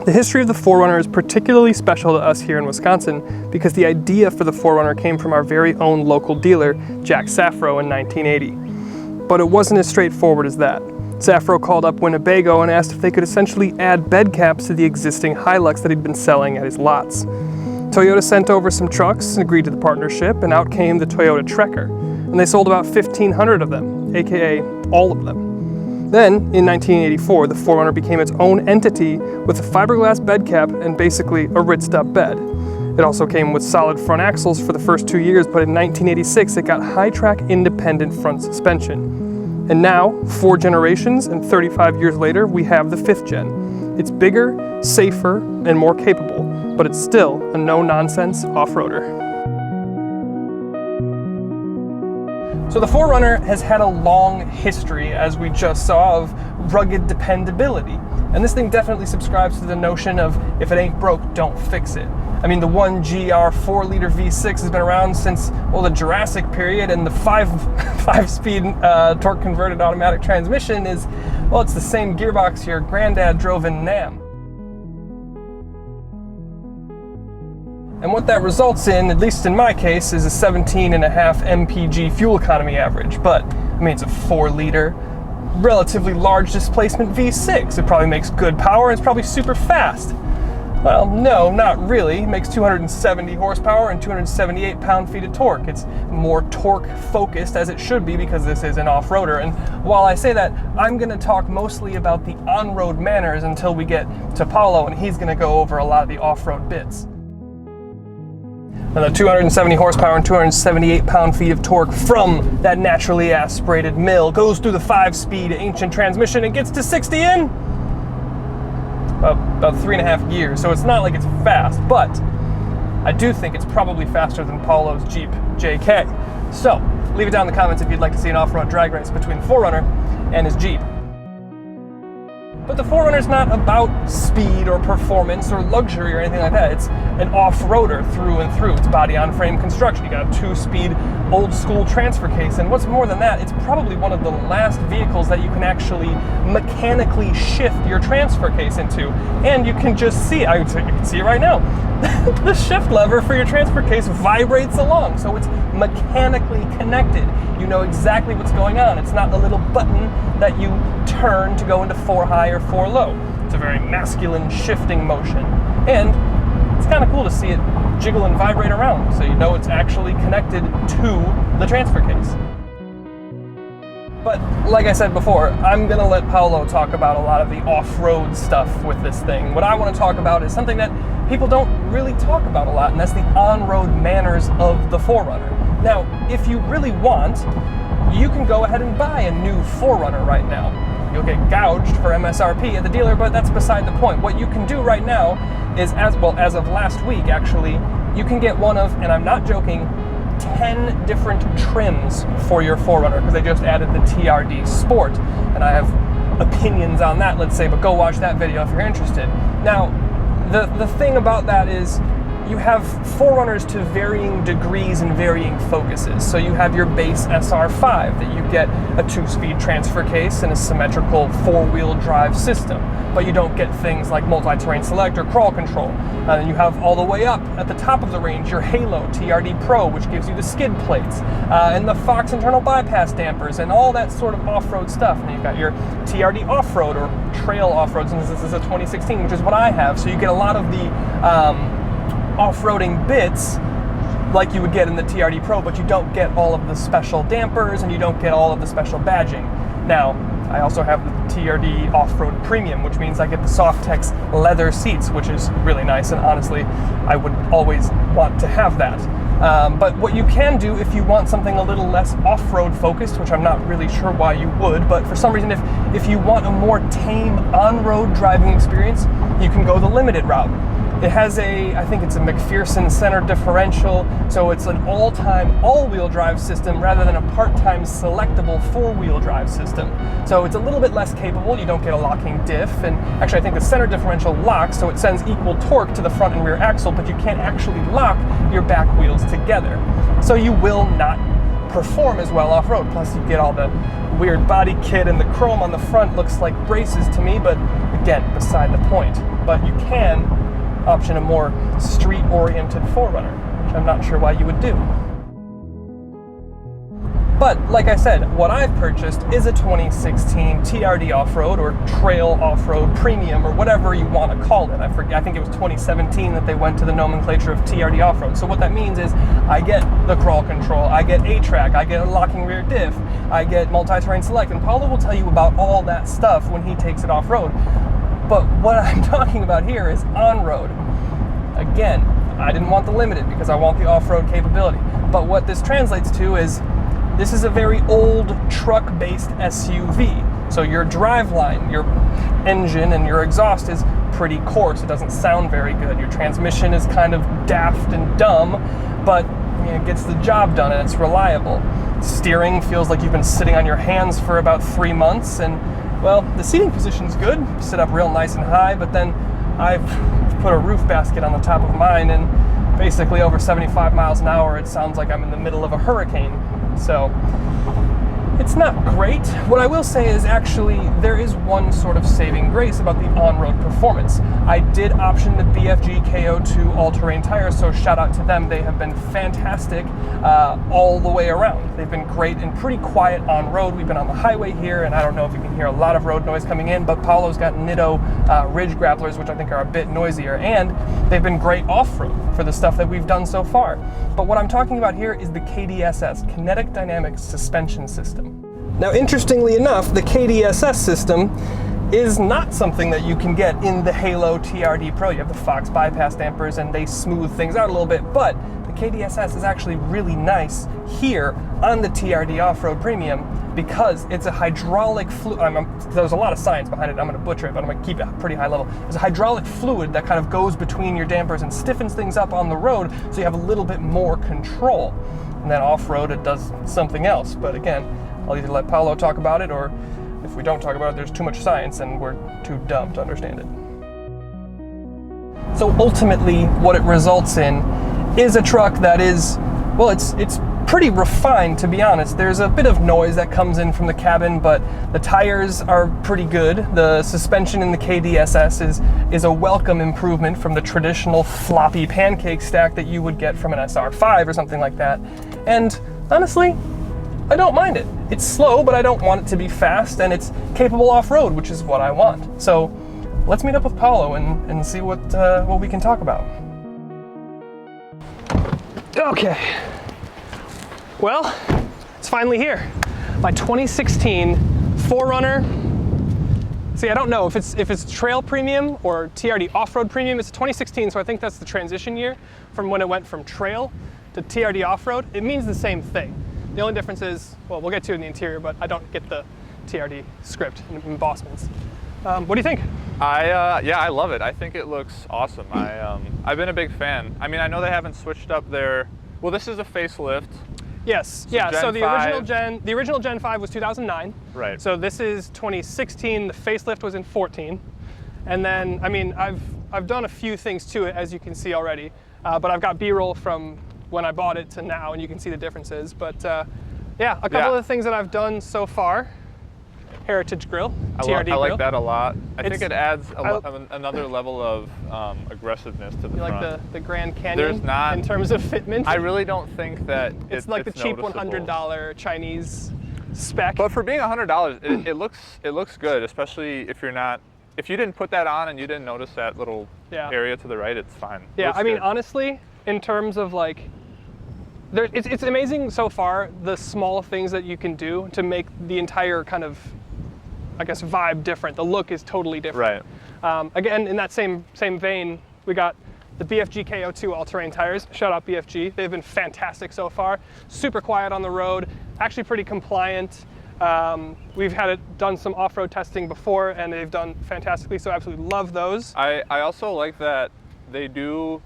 The history of the 4Runner is particularly special to us here in Wisconsin because the idea for the 4Runner came from our very own local dealer, Jack Safro, in 1980. But it wasn't as straightforward as that. Safro called up Winnebago and asked if they could essentially add bed caps to the existing Hilux that he'd been selling at his lots. Toyota sent over some trucks and agreed to the partnership, and out came the Toyota Trekker. And they sold about 1,500 of them, aka all of them. Then, in 1984, the 4Runner became its own entity with a fiberglass bed cap and basically a ritzed-up bed. It also came with solid front axles for the first 2 years, but in 1986 it got high-track independent front suspension. And now, 4 generations and 35 years later, we have the 5th gen. It's bigger, safer, and more capable, but it's still a no-nonsense off-roader. So the 4Runner has had a long history, as we just saw, of rugged dependability. And this thing definitely subscribes to the notion of if it ain't broke, don't fix it. I mean, the 1GR 4-liter V6 has been around since, well, the Jurassic period, and the 5-speed torque-converted automatic transmission is, well, it's the same gearbox your granddad drove in Nam. And what that results in, at least in my case, is a 17.5 mpg fuel economy average. But, I mean, it's a 4-liter, relatively large displacement V6. It probably makes good power, and it's probably super fast. Well, no, not really. It makes 270 horsepower and 278 pound-feet of torque. It's more torque-focused, as it should be, because this is an off-roader. And while I say that, I'm going to talk mostly about the on-road manners until we get to Paulo, and he's going to go over a lot of the off-road bits. And the 270 horsepower and 278 pound-feet of torque from that naturally aspirated mill goes through the 5-speed ancient transmission and gets to 60 in about 3.5 years. So it's not like it's fast, but I do think it's probably faster than Paulo's Jeep JK. So leave it down in the comments if you'd like to see an off-road drag race between the 4Runner and his Jeep. But the 4Runner's not about speed or performance or luxury or anything like that. It's an off-roader through and through. It's body-on-frame construction. You got a 2-speed old-school transfer case, and what's more than that, it's probably one of the last vehicles that you can actually mechanically shift your transfer case into. And you can just see, you can see it right now. The shift lever for your transfer case vibrates along, so it's mechanically connected. You know exactly what's going on. It's not a little button that you turn to go into 4 high or 4 low. It's a very masculine shifting motion. And it's kind of cool to see it jiggle and vibrate around, so you know it's actually connected to the transfer case. But like I said before, I'm gonna let Paulo talk about a lot of the off-road stuff with this thing. What I want to talk about is something that people don't really talk about a lot, and that's the on-road manners of the 4Runner. Now, if you really want, you can go ahead and buy a new 4Runner right now. You'll get gouged for MSRP at the dealer, but that's beside the point. What you can do right now is, as of last week actually, you can get one of, and I'm not joking, 10 different trims for your 4Runner, because they just added the TRD Sport, and I have opinions on that, let's say, but go watch that video if you're interested. Now, the thing about that is you have 4Runners to varying degrees and varying focuses. So you have your base SR5 that you get a 2-speed transfer case and a symmetrical 4-wheel drive system, but you don't get things like multi-terrain select or crawl control. And you have all the way up at the top of the range your Halo TRD Pro, which gives you the skid plates, and the Fox internal bypass dampers, and all that sort of off-road stuff. And you've got your TRD off-road or trail off-road, since this is a 2016, which is what I have. So you get a lot of the off-roading bits like you would get in the TRD Pro, but you don't get all of the special dampers and you don't get all of the special badging. Now, I also have the TRD Off-Road Premium, which means I get the Softex leather seats, which is really nice, and honestly, I would always want to have that. But what you can do if you want something a little less off-road focused, which I'm not really sure why you would, but for some reason if you want a more tame on-road driving experience, you can go the limited route. It has I think it's a McPherson center differential, so it's an all-time all-wheel drive system rather than a part-time selectable 4-wheel drive system. So it's a little bit less capable. You don't get a locking diff, and actually I think the center differential locks, so it sends equal torque to the front and rear axle, but you can't actually lock your back wheels together. So you will not perform as well off-road. Plus you get all the weird body kit, and the chrome on the front looks like braces to me, but again, beside the point. but you can option a more street-oriented 4Runner, which I'm not sure why you would do. But like I said, what I've purchased is a 2016 TRD off-road or trail off-road premium or whatever you want to call it. I forget. I think it was 2017 that they went to the nomenclature of TRD off-road. So what that means is I get the crawl control, I get A-track, I get a locking rear diff, I get multi-terrain select, and Paulo will tell you about all that stuff when he takes it off-road. But what I'm talking about here is on-road. Again, I didn't want the limited because I want the off-road capability. But what this translates to is this is a very old truck-based SUV. So your driveline, your engine, and your exhaust is pretty coarse. It doesn't sound very good. Your transmission is kind of daft and dumb, but it gets the job done and it's reliable. Steering feels like you've been sitting on your hands for about 3 months, and well, the seating position's good. You sit up real nice and high, but then I've put a roof basket on the top of mine, and basically over 75 miles an hour, it sounds like I'm in the middle of a hurricane. So it's not great. What I will say is actually there is one sort of saving grace about the on-road performance. I did option the BFG KO2 all-terrain tires, so shout out to them. They have been fantastic all the way around. They've been great and pretty quiet on road. We've been on the highway here, and I don't know if you can hear a lot of road noise coming in, but Paulo's got Nitto Ridge grapplers, which I think are a bit noisier, and they've been great off-road for the stuff that we've done so far. But what I'm talking about here is the KDSS, Kinetic Dynamics Suspension System. Now, interestingly enough, the KDSS system is not something that you can get in the Halo TRD Pro. You have the Fox bypass dampers and they smooth things out a little bit, but the KDSS is actually really nice here on the TRD Off-Road Premium because it's a hydraulic fluid. There's a lot of science behind it. I'm going to butcher it, but I'm going to keep it pretty high level. There's a hydraulic fluid that kind of goes between your dampers and stiffens things up on the road, so you have a little bit more control. And then off-road, it does something else. But again, I'll either let Paulo talk about it, or if we don't talk about it, there's too much science and we're too dumb to understand it. So ultimately, what it results in is a truck that is, well, it's pretty refined, to be honest. There's a bit of noise that comes in from the cabin, but the tires are pretty good. The suspension in the KDSS is a welcome improvement from the traditional floppy pancake stack that you would get from an SR5 or something like that. And honestly, I don't mind it. It's slow, but I don't want it to be fast, and it's capable off-road, which is what I want. So let's meet up with Paulo and see what we can talk about. Okay. Well, it's finally here. My 2016 4Runner. See, I don't know if it's Trail Premium or TRD Off-Road Premium. It's 2016, so I think that's the transition year from when it went from Trail to TRD Off-Road. It means the same thing. The only difference is, well, we'll get to it in the interior, but I don't get the TRD script and embossments. What do you think? Yeah, I love it. I think it looks awesome. I've been a big fan. I mean, I know they haven't switched up their, well, this is a facelift. Yes, so yeah, so the original Gen 5 was 2009. Right. So this is 2016, the facelift was in 14. And then, I mean, I've done a few things to it, as you can see already, but I've got B-roll from when I bought it to now, and you can see the differences. But yeah, a couple of the things that I've done so far. Heritage grill, TRD grill. I like that a lot. I think it adds another level of aggressiveness to the front. You like the Grand Canyon There's not, in terms of fitment? I really don't think that it's like the cheap noticeable. $100 Chinese spec. But for being $100, it looks good, especially if you didn't put that on and you didn't notice that little area to the right, it's fine. Yeah, I mean, honestly, in terms of like, it's amazing so far the small things that you can do to make the entire kind of, I guess, vibe different. The look is totally different. Right. Again, in that same vein, we got the BFG KO2 all-terrain tires. Shout out BFG. They've been fantastic so far. Super quiet on the road, actually pretty compliant. We've had it done some off-road testing before, and they've done fantastically, so absolutely love those. I also like that they do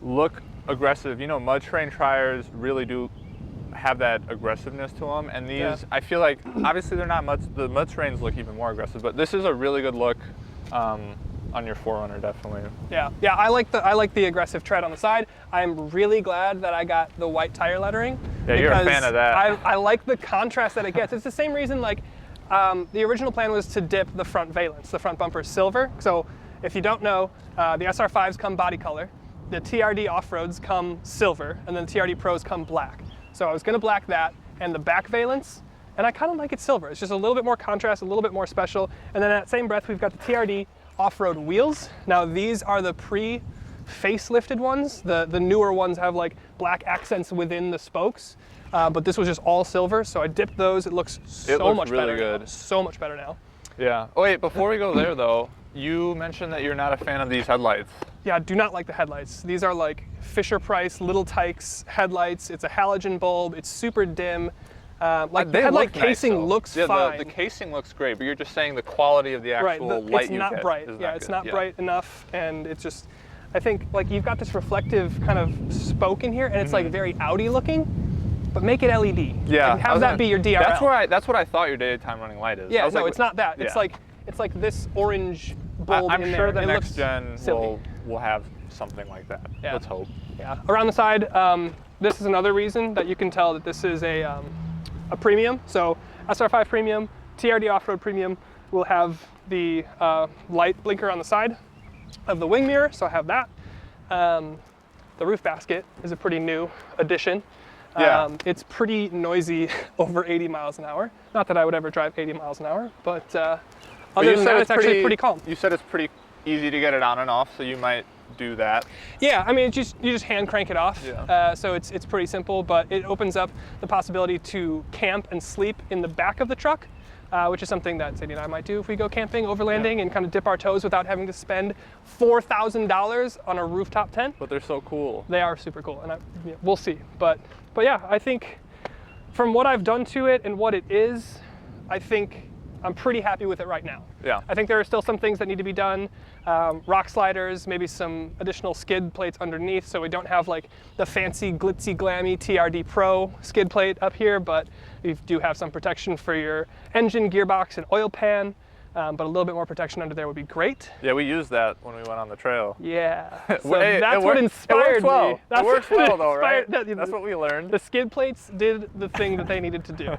look aggressive. You know, mud terrain tires really do have that aggressiveness to them, and these, I feel like, obviously they're not the mud terrains look even more aggressive, but this is a really good look on your 4Runner, definitely. Yeah, I like the aggressive tread on the side. I'm really glad that I got the white tire lettering. Yeah, you're a fan of that. I like the contrast that it gets. It's the same reason, like, the original plan was to dip the front valence, the front bumper silver, so If you don't know, the SR5s come body color, the TRD off-roads come silver, and then the TRD Pros come black. So I was gonna black that, and the back valence, and I kind of like it silver. It's just a little bit more contrast, a little bit more special. And then at that same breath, we've got the TRD off-road wheels. Now these are the pre-facelifted ones. The newer ones have like black accents within the spokes, but this was just all silver, so I dipped those. It looks so much really better good. now. So much better now. Yeah. Oh wait, before we go there though, you mentioned that you're not a fan of these headlights. Yeah, I do not like the headlights. These are like Fisher-Price Little Tykes headlights. It's a halogen bulb. It's super dim. Like the headlight casing looks fine. The casing looks great, but you're just saying the quality of the actual light you get. It's not bright. Yeah, it's not bright enough, and it's just, I think like you've got this reflective kind of spoke in here, and it's like very Audi looking, but make it LED. Yeah. And have that be your DRL. That's what I thought your daytime running light is. Yeah, no, it's not that. It's like this orange bulb I'm in sure there. the next gen will have something like that. Yeah. Let's hope. Yeah. Around the side, this is another reason that you can tell that this is a premium. So SR5 premium, TRD off-road premium will have the light blinker on the side of the wing mirror. So I have that. The roof basket is a pretty new addition. Yeah. It's pretty noisy over 80 miles an hour. Not that I would ever drive 80 miles an hour, but other than that, it's actually pretty calm. You said it's pretty easy to get it on and off, so you might do that. Yeah, I mean, you just hand crank it off. Yeah. So it's pretty simple, but it opens up the possibility to camp and sleep in the back of the truck, which is something that Sadie and I might do if we go camping, overlanding, and kind of dip our toes without having to spend $4,000 on a rooftop tent. But they're so cool. They are super cool, and we'll see. But yeah, I think from what I've done to it and what it is, I think I'm pretty happy with it right now. Yeah. I think there are still some things that need to be done. Rock sliders, maybe some additional skid plates underneath, so we don't have like the fancy glitzy glammy TRD Pro skid plate up here, but you do have some protection for your engine, gearbox, and oil pan. But a little bit more protection under there would be great. Yeah, we used that when we went on the trail. Yeah. So Hey, that's what inspired me. It works well though, right? That's what we learned. The skid plates did the thing that they needed to do.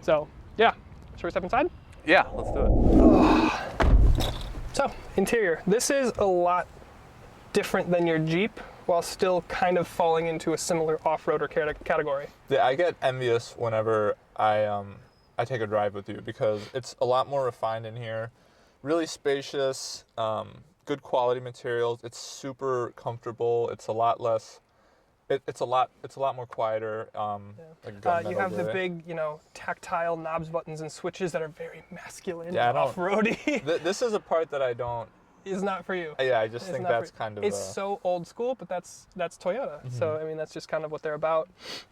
So yeah, should we step inside? Yeah, let's do it. So, interior. This is a lot different than your Jeep, while still kind of falling into a similar off-roader category. Yeah, I get envious whenever I take a drive with you because it's a lot more refined in here, really spacious, good quality materials. It's super comfortable. It's a lot less. It's a lot more quieter. You have the big, tactile knobs, buttons, and switches that are very masculine, yeah, off-roady. This is a part that I don't. Is not for you. Yeah, I just think that's kind of. It's so old school, but that's Toyota. Mm-hmm. So I mean, that's just kind of what they're about.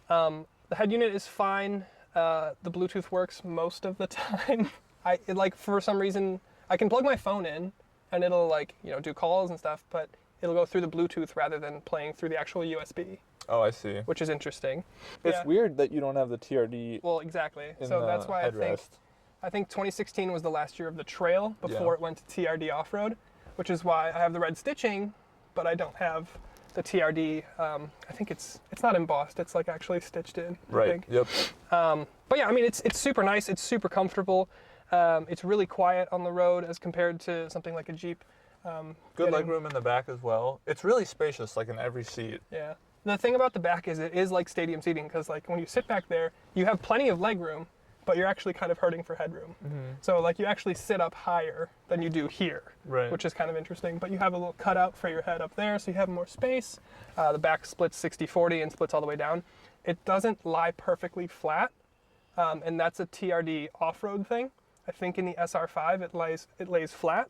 The head unit is fine. The Bluetooth works most of the time. For some reason, I can plug my phone in, and it'll do calls and stuff, but it'll go through the Bluetooth rather than playing through the actual USB. Oh, I see. Which is interesting. It's weird that you don't have the TRD. Well, exactly. So that's why I think 2016 was the last year of the trail before it went to TRD off-road, which is why I have the red stitching, but I don't have the TRD. I think it's not embossed. It's like actually stitched in. Right. I think. Yep. But yeah, I mean, it's super nice. It's super comfortable. It's really quiet on the road as compared to something like a Jeep. Good legroom in the back as well. It's really spacious, like in every seat. Yeah. The thing about the back is it is like stadium seating because like when you sit back there, you have plenty of legroom, but you're actually kind of hurting for headroom. Mm-hmm. So like you actually sit up higher than you do here, which is kind of interesting. But you have a little cutout for your head up there, so you have more space. The back splits 60-40 and splits all the way down. It doesn't lie perfectly flat, and that's a TRD off-road thing. I think in the SR5 it lays flat.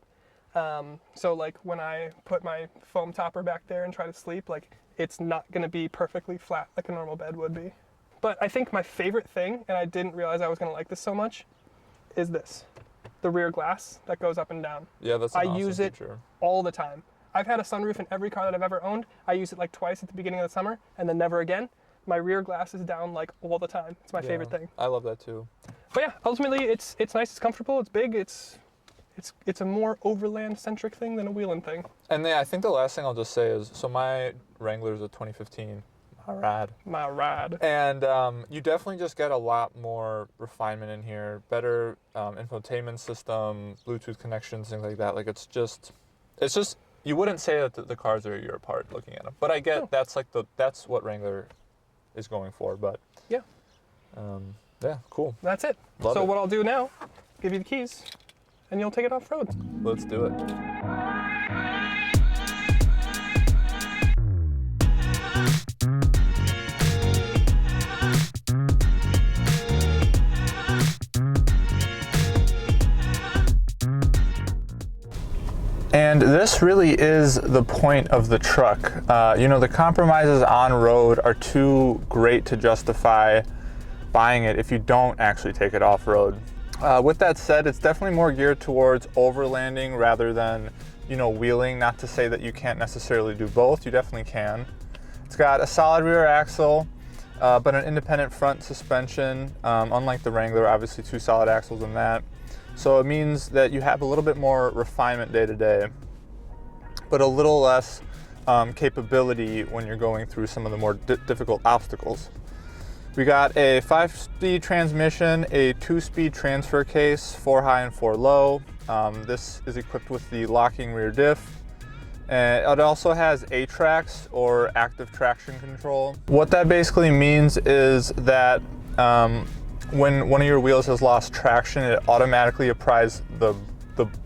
So like when I put my foam topper back there and try to sleep, like it's not going to be perfectly flat like a normal bed would be. But I think my favorite thing, and I didn't realize I was going to like this so much, is this. The rear glass that goes up and down. Yeah, that's an awesome use it feature. All the time. I've had a sunroof in every car that I've ever owned. I use it like twice at the beginning of the summer and then never again. My rear glass is down like all the time. It's my favorite thing. I love that too. But yeah, ultimately it's nice, it's comfortable, it's big, it's a more overland-centric thing than a wheeling thing. And I think the last thing I'll just say is, so my Wrangler's a 2015. My ride. And you definitely just get a lot more refinement in here. Better infotainment system, Bluetooth connections, things like that. Like it's just It's just, you wouldn't say that the cars are a year apart looking at them. But I get that's like that's what Wrangler is going for. But yeah. Yeah, cool. That's it. Love it. What I'll do now, give you the keys, and you'll take it off road. Let's do it. And this really is the point of the truck. You know, the compromises on road are too great to justify buying it if you don't actually take it off road. With that said, it's definitely more geared towards overlanding rather than, you know, wheeling. Not to say that you can't necessarily do both, you definitely can. It's got a solid rear axle, but an independent front suspension, unlike the Wrangler, obviously 2 solid axles in that. So it means that you have a little bit more refinement day to day, but a little less capability when you're going through some of the more difficult obstacles. We got a 5-speed transmission, a 2-speed transfer case, 4 high and 4 low. This is equipped with the locking rear diff. And it also has ATRAX, or active traction control. What that basically means is that when one of your wheels has lost traction, it automatically applies the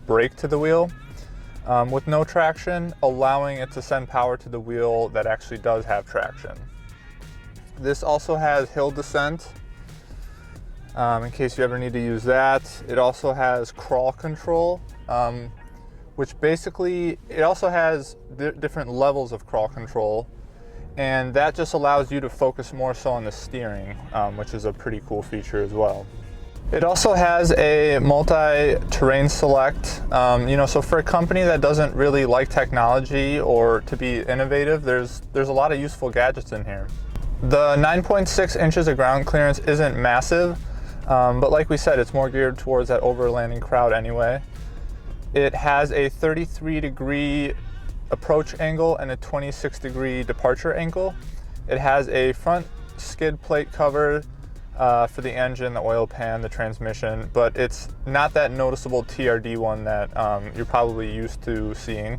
brake to the wheel with no traction, allowing it to send power to the wheel that actually does have traction. This also has hill descent, in case you ever need to use that. It also has crawl control, which basically, it also has different levels of crawl control, and that just allows you to focus more so on the steering, which is a pretty cool feature as well. It also has a multi-terrain select. You know, so for a company that doesn't really like technology or to be innovative, there's a lot of useful gadgets in here. The 9.6 inches of ground clearance isn't massive, but like we said, it's more geared towards that overlanding crowd anyway. It has a 33-degree approach angle and a 26-degree departure angle. It has a front skid plate cover for the engine, the oil pan, the transmission, but it's not that noticeable TRD one that you're probably used to seeing.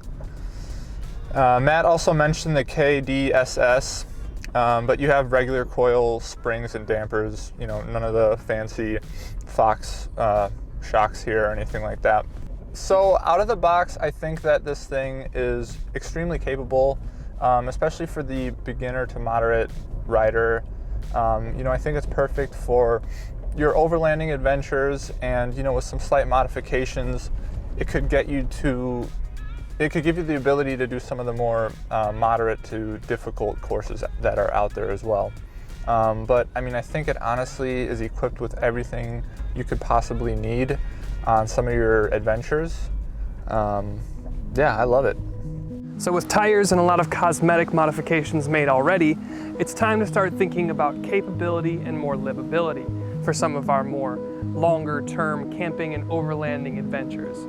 Matt also mentioned the KDSS, but you have regular coil springs and dampers, you know, none of the fancy Fox shocks here or anything like that. So out of the box, I think that this thing is extremely capable, especially for the beginner to moderate rider. You know, I think it's perfect for your overlanding adventures, and, you know, with some slight modifications, it could give you the ability to do some of the more moderate to difficult courses that are out there as well. But I mean, I think it honestly is equipped with everything you could possibly need on some of your adventures. Yeah, I love it. So with tires and a lot of cosmetic modifications made already, it's time to start thinking about capability and more livability for some of our more longer-term camping and overlanding adventures.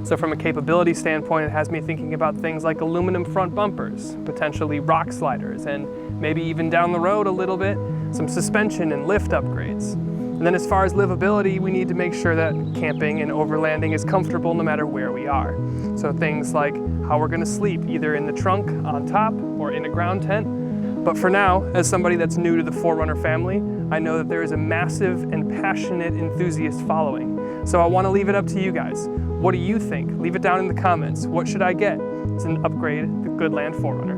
So from a capability standpoint, it has me thinking about things like aluminum front bumpers, potentially rock sliders, and maybe even down the road a little bit, some suspension and lift upgrades. And then as far as livability, we need to make sure that camping and overlanding is comfortable no matter where we are. So things like how we're gonna sleep, either in the trunk, on top, or in a ground tent. But for now, as somebody that's new to the 4Runner family, I know that there is a massive and passionate enthusiast following. So I wanna leave it up to you guys. What do you think? Leave it down in the comments. What should I get to upgrade the Goodland 4Runner?